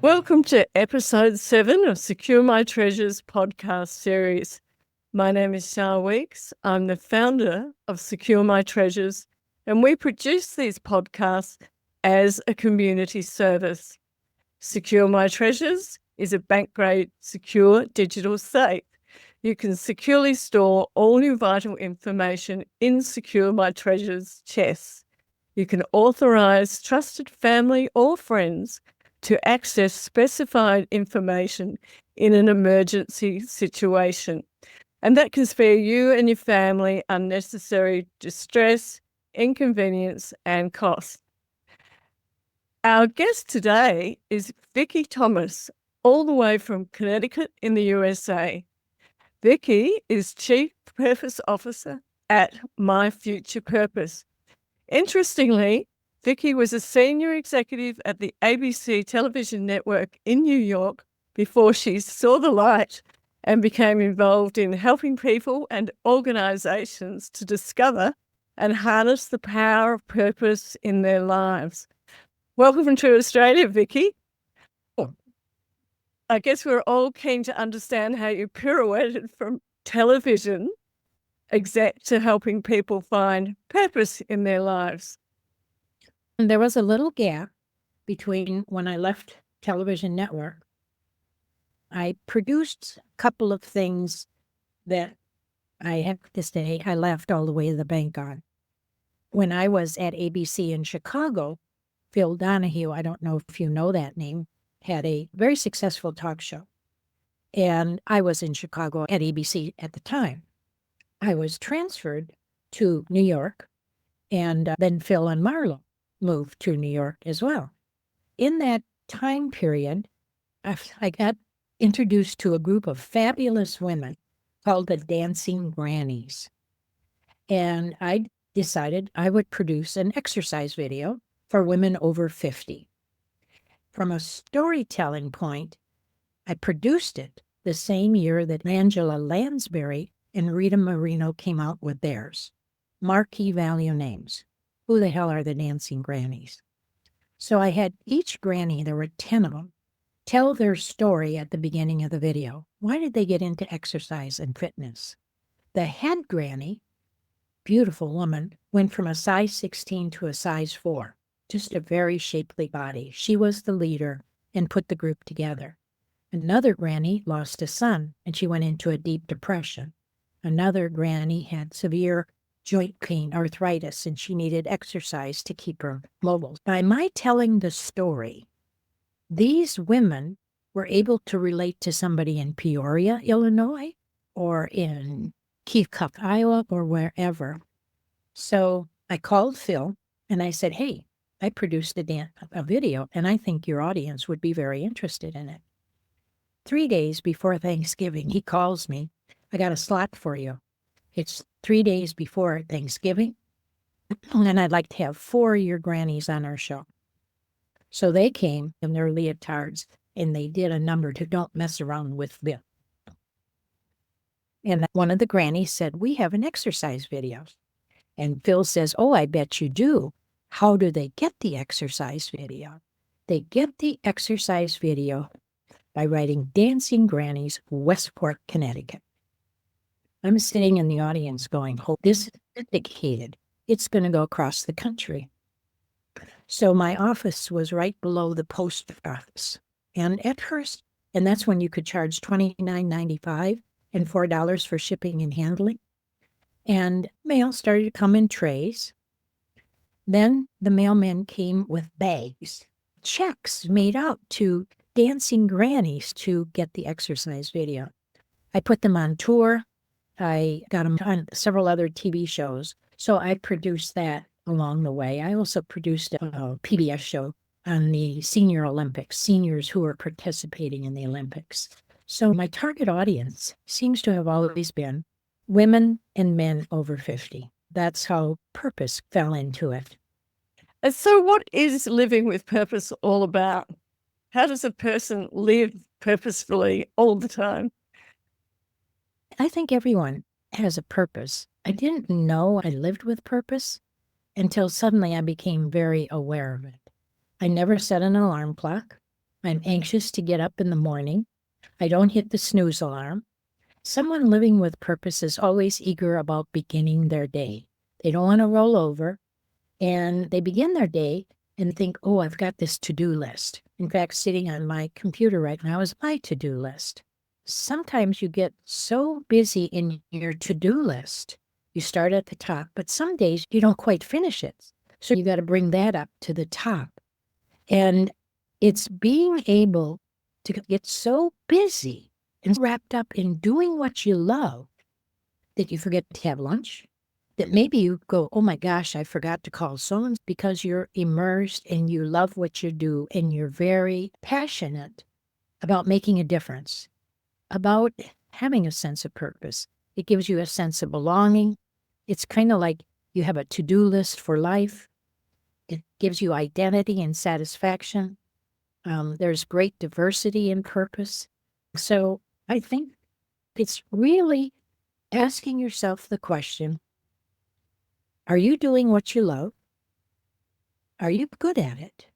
Welcome to episode 7 of Secure My Treasures podcast series. My name is Shah Weeks. I'm the founder of Secure My Treasures, and we produce these podcasts as a community service. Secure My Treasures is a bank-grade secure digital safe. You can securely store all your vital information in Secure My Treasures chests. You can authorize trusted family or friends to access specified information in an emergency situation. And that can spare you and your family unnecessary distress, inconvenience, and cost. Our guest today is Vicki Thomas, all the way from Connecticut in the USA. Vicki is Chief Purpose Officer at My Future Purpose. Interestingly, Vicki was a senior executive at the ABC television network in New York before she saw the light and became involved in helping people and organizations to discover and harness the power of purpose in their lives. Welcome to Australia, Vicki. I guess we're all keen to understand how you pirouetted from television exec to helping people find purpose in their lives. And there was a little gap between when I left television network. I produced a couple of things that I have to say I laughed all the way to the bank on. When I was at ABC in Chicago, Phil Donahue, I don't know if you know that name, had a very successful talk show. And I was in Chicago at ABC at the time. I was transferred to New York, and then Phil and Marlo moved to New York as well. In that time period, I got introduced to a group of fabulous women called the Dancing Grannies. And I decided I would produce an exercise video for women over 50. From a storytelling point, I produced it the same year that Angela Lansbury and Rita Moreno came out with theirs. Marquee value names. Who the hell are the Dancing Grannies? So I had each granny, there were 10 of them, tell their story at the beginning of the video. Why did they get into exercise and fitness? The head granny, beautiful woman, went from a size 16 to a size 4. Just a very shapely body. She was the leader and put the group together. Another granny lost a son, and she went into a deep depression. Another granny had severe joint pain, arthritis, and she needed exercise to keep her mobile. By my telling the story, these women were able to relate to somebody in Peoria, Illinois, or in Keokuk, Iowa, or wherever. So I called Phil, and I said, hey, I produced a video, and I think your audience would be very interested in it. 3 days before Thanksgiving, he calls me. I got a slot for you. It's 3 days before Thanksgiving, and I'd like to have 4 of your grannies on our show. So they came in their leotards, and they did a number to Don't Mess Around with Bill. And one of the grannies said, we have an exercise video. And Phil says, oh, I bet you do. How do they get the exercise video? They get the exercise video by writing Dancing Grannies, Westport, Connecticut. I'm sitting in the audience going, oh, this is dedicated. It's going to go across the country. So my office was right below the post office. And at first, and that's when you could charge $29.95 and $4 for shipping and handling. And mail started to come in trays. Then the mailmen came with bags, checks made out to Dancing Grannies to get the exercise video. I put them on tour. I got them on several other TV shows. So I produced that along the way. I also produced a PBS show on the Senior Olympics, seniors who are participating in the Olympics. So my target audience seems to have always been women and men over 50. That's how purpose fell into it. And so what is living with purpose all about? How does a person live purposefully all the time? I think everyone has a purpose. I didn't know I lived with purpose until suddenly I became very aware of it. I never set an alarm clock. I'm anxious to get up in the morning. I don't hit the snooze alarm. Someone living with purpose is always eager about beginning their day. They don't want to roll over, and they begin their day and think, oh, I've got this to-do list. In fact, sitting on my computer right now is my to-do list. Sometimes you get so busy in your to-do list, you start at the top, but some days you don't quite finish it. So you got to bring that up to the top. And it's being able to get so busy and wrapped up in doing what you love that you forget to have lunch, that maybe you go, oh my gosh, I forgot to call someone, because you're immersed and you love what you do and you're very passionate about making a difference, about having a sense of purpose. It gives you a sense of belonging. It's kind of like you have a to-do list for life. It gives you identity and satisfaction. There's great diversity in purpose. So I think it's really asking yourself the question, are you doing what you love? Are you good at it?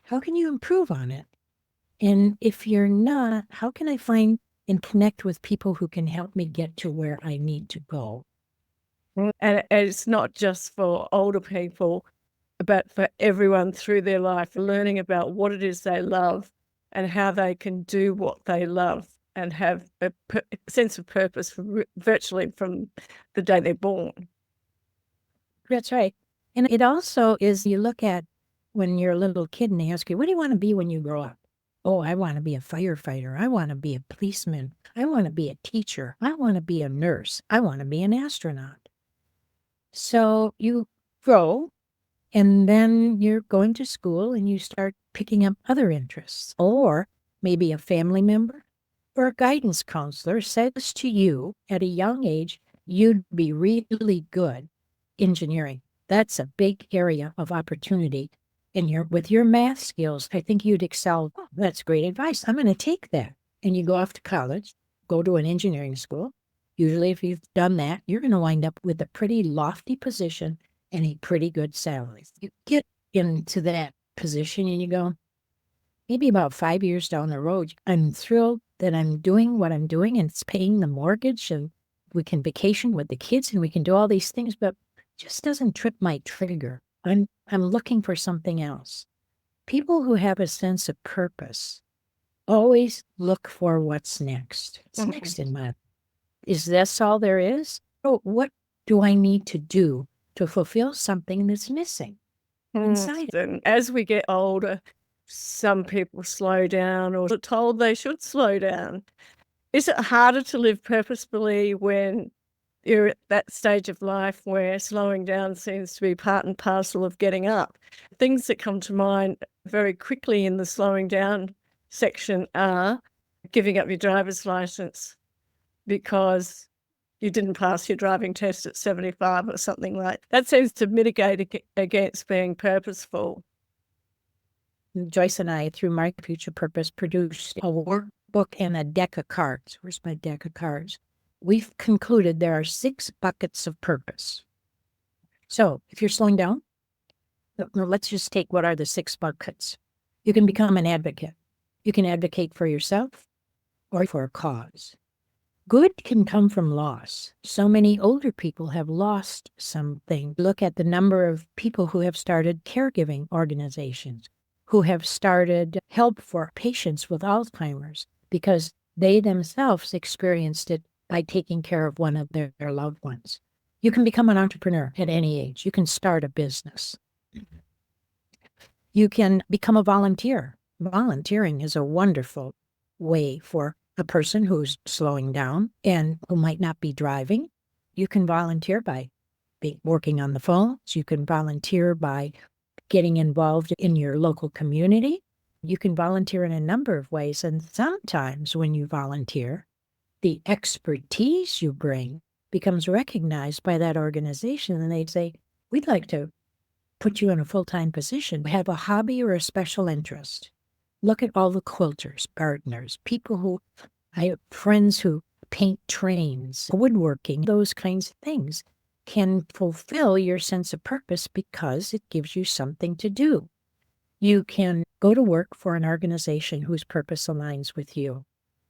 How can you improve on it? And if you're not, how can I find and connect with people who can help me get to where I need to go? And it's not just for older people, but for everyone through their life, learning about what it is they love and how they can do what they love and have a sense of purpose virtually from the day they're born. That's right. And it also is, you look at when you're a little kid and they ask you, what do you want to be when you grow up? Oh, I want to be a firefighter. I want to be a policeman. I want to be a teacher. I want to be a nurse. I want to be an astronaut. So you grow, and then you're going to school and you start picking up other interests. Or maybe a family member or a guidance counselor says to you at a young age, you'd be really good engineering. That's a big area of opportunity. And with your math skills, I think you'd excel. Oh, that's great advice. I'm going to take that. And you go off to college, go to an engineering school. Usually, if you've done that, you're going to wind up with a pretty lofty position and a pretty good salary. You get into that position and you go, maybe about 5 years down the road, I'm thrilled that I'm doing what I'm doing and it's paying the mortgage and we can vacation with the kids and we can do all these things, but it just doesn't trip my trigger. I'm looking for something else. People who have a sense of purpose always look for what's next. What's next in my life? Is this all there is? Oh, what do I need to do to fulfill something that's missing inside? And as we get older, some people slow down or are told they should slow down. Is it harder to live purposefully when you're at that stage of life where slowing down seems to be part and parcel of getting up? Things that come to mind very quickly in the slowing down section are giving up your driver's license because you didn't pass your driving test at 75 or something like that. That seems to mitigate against being purposeful. Joyce and I, through My Future Purpose, produced a workbook and a deck of cards. Where's my deck of cards? We've concluded there are 6 buckets of purpose. So if you're slowing down, let's just take what are the 6 buckets. You can become an advocate. You can advocate for yourself or for a cause. Good can come from loss. So many older people have lost something. Look at the number of people who have started caregiving organizations, who have started help for patients with Alzheimer's because they themselves experienced it by taking care of one of their loved ones. You can become an entrepreneur at any age. You can start a business. You can become a volunteer. Volunteering is a wonderful way for a person who's slowing down and who might not be driving. You can volunteer by working on the phones. You can volunteer by getting involved in your local community. You can volunteer in a number of ways. And sometimes when you volunteer, the expertise you bring becomes recognized by that organization. And they'd say, we'd like to put you in a full-time position, have a hobby or a special interest. Look at all the quilters, gardeners, people who, I have friends who paint trains, woodworking, those kinds of things can fulfill your sense of purpose because it gives you something to do. You can go to work for an organization whose purpose aligns with you.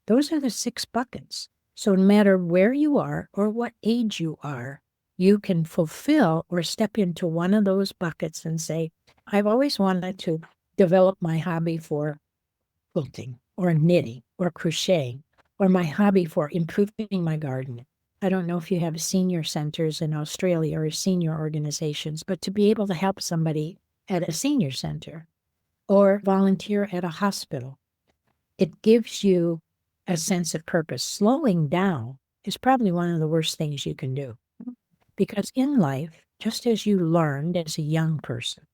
Those are the 6 buckets. So no matter where you are or what age you are, you can fulfill or step into one of those buckets and say, I've always wanted to develop my hobby for quilting or knitting or crocheting or my hobby for improving my garden. I don't know if you have senior centers in Australia or senior organizations, but to be able to help somebody at a senior center or volunteer at a hospital, it gives you a sense of purpose. Slowing down is probably one of the worst things you can do. Because in life, just as you learned as a young person,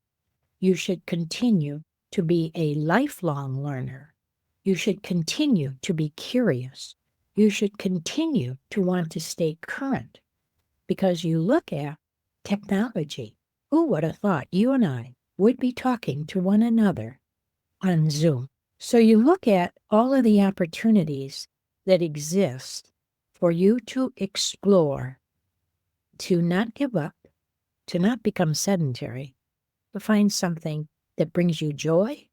you should continue to be a lifelong learner. You should continue to be curious. You should continue to want to stay current. Because you look at technology. Who would have thought you and I would be talking to one another on Zoom? So you look at all of the opportunities that exist for you to explore, to not give up, to not become sedentary, to find something that brings you joy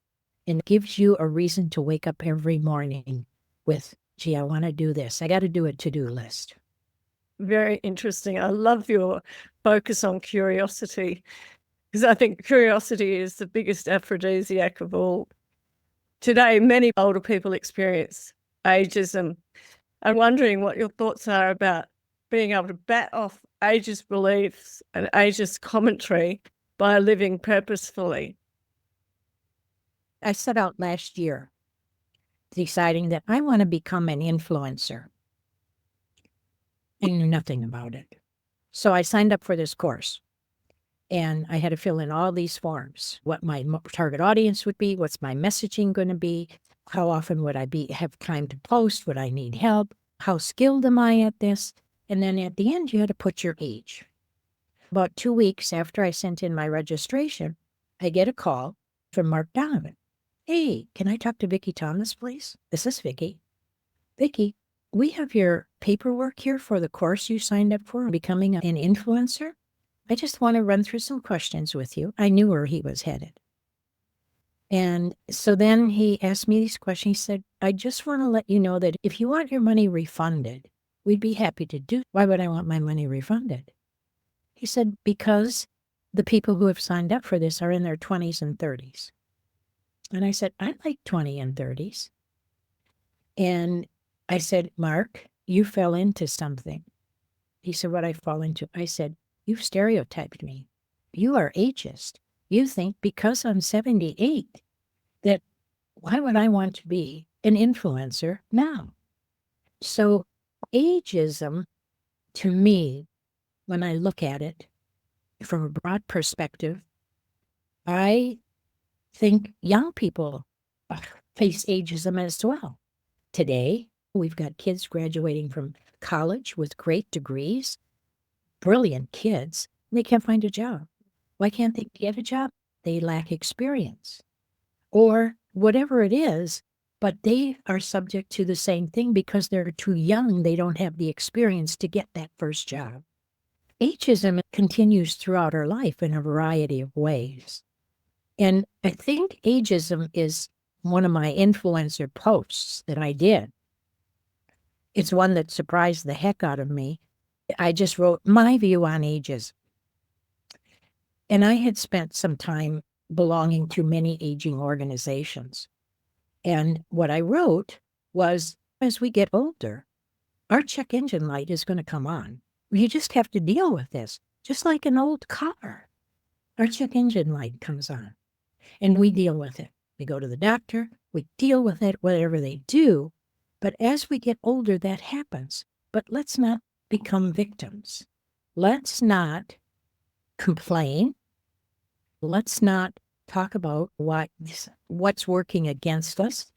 and gives you a reason to wake up every morning with, gee, I want to do this. I got to do a to-do list. Very interesting. I love your focus on curiosity, because I think curiosity is the biggest aphrodisiac of all. Today, many older people experience ageism. I'm wondering what your thoughts are about being able to bat off ageist beliefs and ageist commentary by living purposefully. I set out last year deciding that I want to become an influencer. I knew nothing about it. So I signed up for this course. And I had to fill in all these forms, what my target audience would be, what's my messaging going to be, how often would I have time to post, would I need help, how skilled am I at this? And then at the end, you had to put your age. About 2 weeks after I sent in my registration, I get a call from Mark Donovan. Hey, can I talk to Vicki Thomas, please? This is Vicki. Vicki, we have your paperwork here for the course you signed up for, becoming an influencer. I just want to run through some questions with you. I knew where he was headed. And so then he asked me these questions. He said, I just want to let you know that if you want your money refunded, we'd be happy to do. Why would I want my money refunded? He said, because the people who have signed up for this are in their 20s and 30s. And I said, I like 20 and 30s. And I said, Mark, you fell into something. He said, what I fall into? I said, you've stereotyped me. You are ageist. You think because I'm 78 that why would I want to be an influencer now? So ageism, to me, when I look at it from a broad perspective, I think young people face ageism as well. Today, we've got kids graduating from college with great degrees, brilliant kids, and they can't find a job. Why can't they get a job? They lack experience or whatever it is, but they are subject to the same thing because they're too young. They don't have the experience to get that first job. Ageism continues throughout our life in a variety of ways. And I think ageism is one of my influencer posts that I did. It's one that surprised the heck out of me. I just wrote my view on ageism. And I had spent some time belonging to many aging organizations. And what I wrote was, as we get older, our check engine light is going to come on. You just have to deal with this, just like an old car. Our check engine light comes on, and we deal with it. We go to the doctor, we deal with it, whatever they do. But as we get older, that happens. But let's not become victims. Let's not complain. Let's not talk about what's working against us.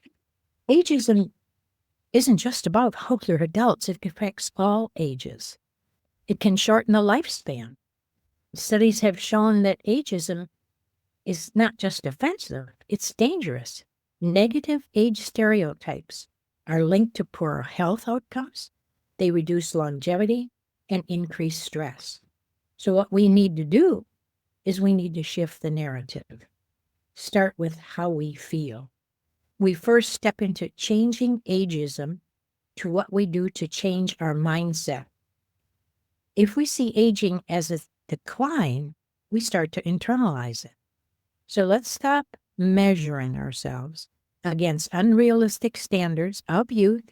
Ageism isn't just about older adults. It affects all ages. It can shorten the lifespan. Studies have shown that ageism is not just offensive, it's dangerous. Negative age stereotypes are linked to poorer health outcomes. They reduce longevity and increase stress. So what we need to do is we need to shift the narrative. start with how we feel. We first step into changing ageism to what we do to change our mindset. If we see aging as a decline, we start to internalize it. So let's stop measuring ourselves against unrealistic standards of youth.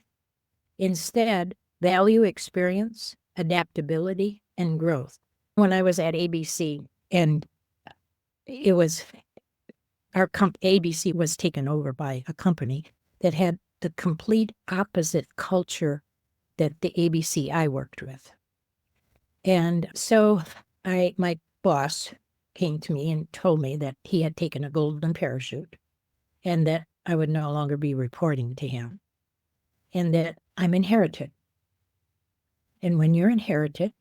Instead, value experience, adaptability, and growth. When I was at ABC, and it was ABC was taken over by a company that had the complete opposite culture that the ABC I worked with. And so my boss came to me and told me that he had taken a golden parachute and that I would no longer be reporting to him and that I'm inherited. And when you're inherited,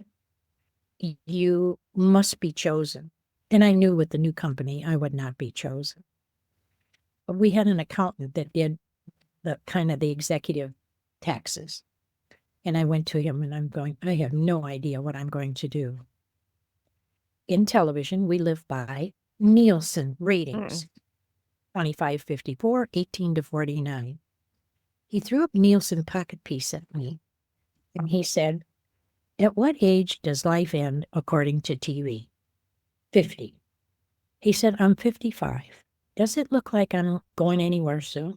you must be chosen. And I knew with the new company, I would not be chosen. But we had an accountant that did the executive taxes. And I went to him and I'm going, I have no idea what I'm going to do. In television, we live by Nielsen ratings, 25-54, 18-49. He threw a Nielsen pocket piece at me and he said, "At what age does life end according to TV?" 50. He said, "I'm 55. Does it look like I'm going anywhere soon?"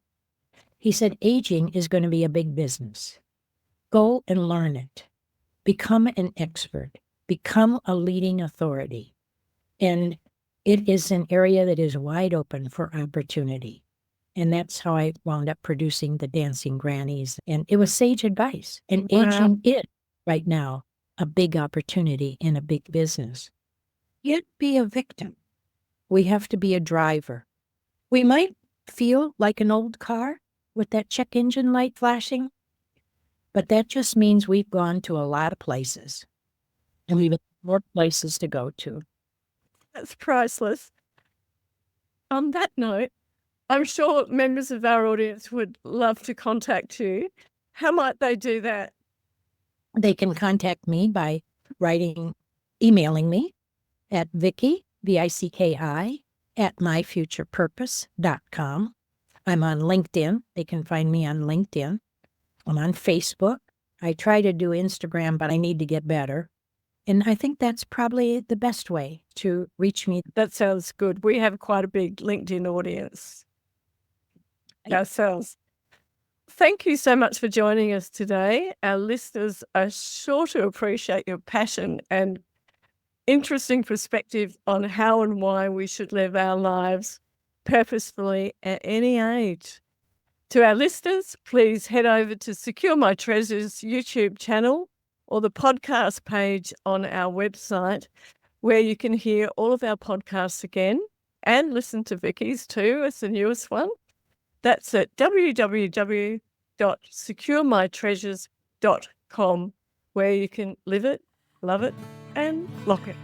He said, "Aging is going to be a big business. Go and learn it. Become an expert. Become a leading authority. And it is an area that is wide open for opportunity." And that's how I wound up producing the Dancing Grannies. And it was sage advice. And Wow. aging is right now a big opportunity in a big business. Yet be a victim. We have to be a driver. We might feel like an old car with that check engine light flashing, but that just means we've gone to a lot of places and we've got more places to go to. That's priceless. On that note, I'm sure members of our audience would love to contact you. How might they do that? They can contact me by emailing me at Vicki, Vicki, at myfuturepurpose.com. I'm on LinkedIn. They can find me on LinkedIn. I'm on Facebook. I try to do Instagram, but I need to get better. And I think that's probably the best way to reach me. That sounds good. We have quite a big LinkedIn audience ourselves. Thank you so much for joining us today. Our listeners are sure to appreciate your passion and interesting perspective on how and why we should live our lives purposefully at any age. To our listeners, please head over to Secure My Treasures YouTube channel or the podcast page on our website, where you can hear all of our podcasts again and listen to Vicki's too, as the newest one. That's at www.securemytreasures.com, where you can live it, love it, and lock it.